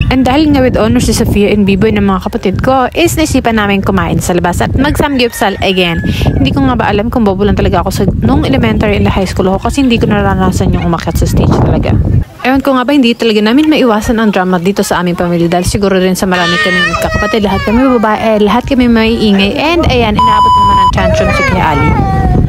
And dahil nga with honor si Sofia and Biboy ng mga kapatid ko, is naisipan namin kumain sa labas at mag-samgyupsal again. Hindi ko nga ba alam kung bobo lang talaga ako nung elementary and high school ako kasi hindi ko naranasan yung umakyat sa stage talaga. Ewan ko nga ba, hindi talaga namin maiwasan ang drama dito sa aming pamilya dahil siguro rin sa marami kami kakapatid, lahat kami babae, lahat kami maiingay, and ayan, inaabot naman ang tantrum si Kuya Ali.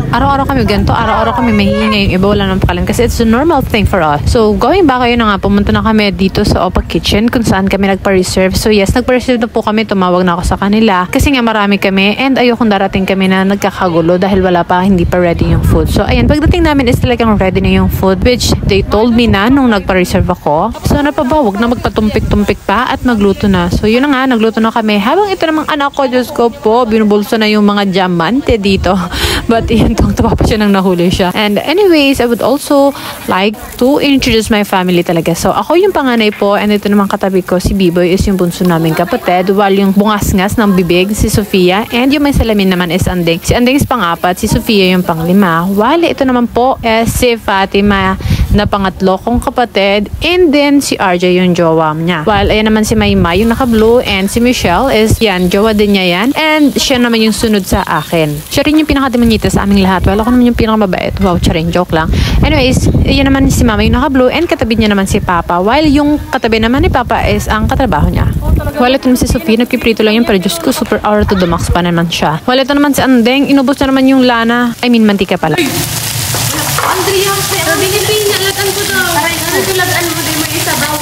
Araw-araw kami ganito, araw-araw kami mahiingay, yung iba wala nang pakalam kasi it's a normal thing for us. So, going back, ayun na nga, pumunta na kami dito sa Opa Kitchen kung saan kami nagpa-reserve. So, yes, nagpa-reserve na po kami, tumawag na ako sa kanila kasi nga marami kami and ayokong darating kami na nagkakagulo dahil wala pa, hindi pa ready yung food. So, ayan, pagdating namin is talagang ready na yung food which they told me na nung nagpa-reserve ako. So, ano pa ba, wag na magpatumpik-tumpik pa at magluto na. So, yun na nga, nagluto na kami. Habang ito namang anak ko, Diyos ko po, binubulso na yung mga diamante dito. But, yun, tuwa pa siya nang nahuli siya. And anyways, I would also like to introduce my family talaga. So, ako yung panganay po and ito naman katabi ko, si Biboy is yung bunso namin kapatid. While yung bungas-ngas ng bibig, si Sofia. And yung may salamin naman is Anding. Si Anding is pang-apat, si Sofia yung pang-lima. While ito naman po is si Fatima na pangatlo kong kapatid. And then, si RJ yung jowa niya. While ayan naman si Mayma yung naka-blue and si Michelle is yan, jowa din niya yan. And siya naman yung sunod sa akin. Siya rin yung pinakademonita sa aming lahat. Well, ako naman yung pinakamabait. Wow, charing, joke lang. Anyways, yun naman si Mama yung naka-blue and katabi niya naman si Papa. While yung katabi naman ni Papa is ang katrabaho niya. While ito naman si Sofia, nagpiprito lang yung pero Diyos ko, super hour to the max pa naman siya. While ito naman si Andeng, inubos na naman yung lana. I mean, mantika pala. Andrea, pero binipinalatan ko daw. Ano tulagaan mo din may isa daw.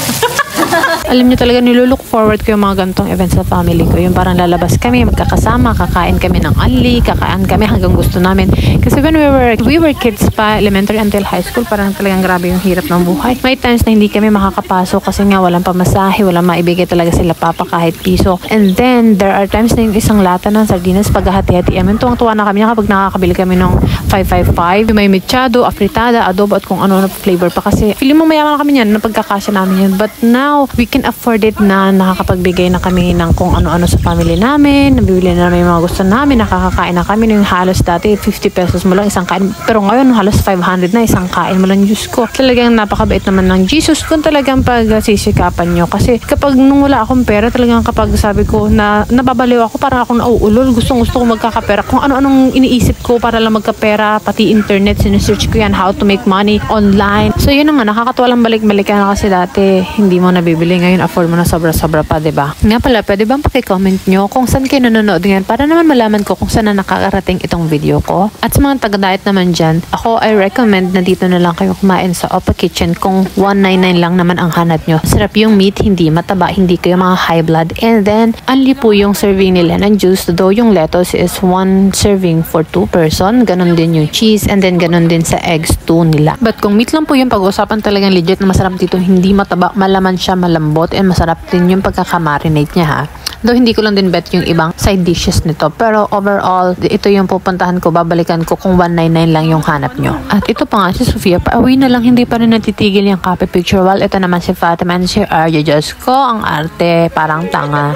Alam niyo talaga, nilulook forward ko yung mga ganitong events sa family ko. Yung parang lalabas kami, magkakasama, kakain kami ng unli, kakain kami hanggang gusto namin. Kasi when we were kids pa, elementary until high school, parang talagang grabe yung hirap ng buhay. May times na hindi kami makakapasok kasi nga walang pamasahe, walang maibigay talaga sila papa kahit piso. And then, there are times na yung isang lata ng sardinas paghahati-hati. Tuwang-tuwa na kami kapag nakakabili kami ng 555. May mechado, afritada, adobo at kung ano na flavor pa kasi feeling mo mayaman kami yan na pagkakasya namin yan. But now, we can afford it na nakakapagbigay na kami ng kung ano-ano sa family namin, nabibili na namin yung mga gusto namin, nakakakain na kami ng halos dati 50 pesos mo lang isang kain, pero ngayon halos 500 na isang kain mo lang. Diyos ko, talagang napakabait naman ng Jesus kung talagang pagsisikapan nyo kasi kapag nung wala akong pera talagang kapag sabi ko na nababaliw ako, parang akong nauulol, gusto ko magkakapera kung ano-anong iniisip ko para lang magkapera, pati internet, sinesearch ko yan, how to make money online. So yun na nga, nakakatuwa lang balik-balikan na kasi dati hindi mo nabibili, ngayon afford mo na sobra-sobra pa, diba? Nga pala, pwede bang pakicomment nyo kung saan kayo nanonood ngayon para naman malaman ko kung saan na nakakarating itong video ko. At sa mga taga-diet naman dyan, ako I recommend na dito na lang kayo kumain sa Opa Kitchen kung 199 lang naman ang hanap nyo. Sarap yung meat, hindi mataba, hindi kayo mga high blood. And then, only po yung serving nila ng juice. Though yung lettuce is 1 serving for 2 person. Ganon din yung cheese and then ganon din sa eggs 2 nila. But kung meat lang po yung pag-uusapan, talagang legit na masarap dito. Hindi mataba, malaman siya, malambot, and masarap din yung pagkakamarinate niya ha. Though hindi ko lang din bet yung ibang side dishes nito. Pero overall, ito yung pupuntahan ko, babalikan ko kung 199 lang yung hanap nyo. At ito pa nga si Sofia, pauwi na lang, hindi pa rin natitigil yung copy picture. While ito naman si Fatima and si RJ. Diyos ko, ang arte, parang tanga.